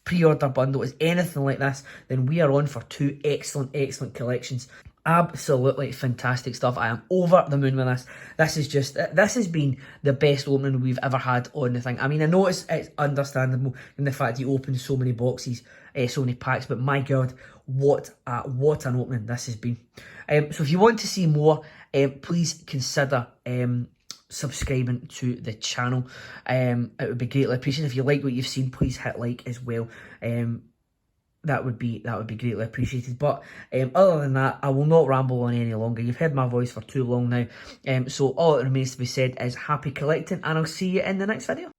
pre-order bundle is anything like this, then we are on for 2 excellent collections. Absolutely fantastic stuff. I am over the moon with this. This has been the best opening we've ever had on the thing. I mean, I know it's understandable in the fact you open so many boxes, so many packs, but my God, what an opening this has been. So if you want to see more, please consider subscribing to the channel. It would be greatly appreciated. If you like what you've seen, please hit like as well. That would be greatly appreciated. But other than that, I will not ramble on any longer. You've heard my voice for too long now. So all that remains to be said is happy collecting, and I'll see you in the next video.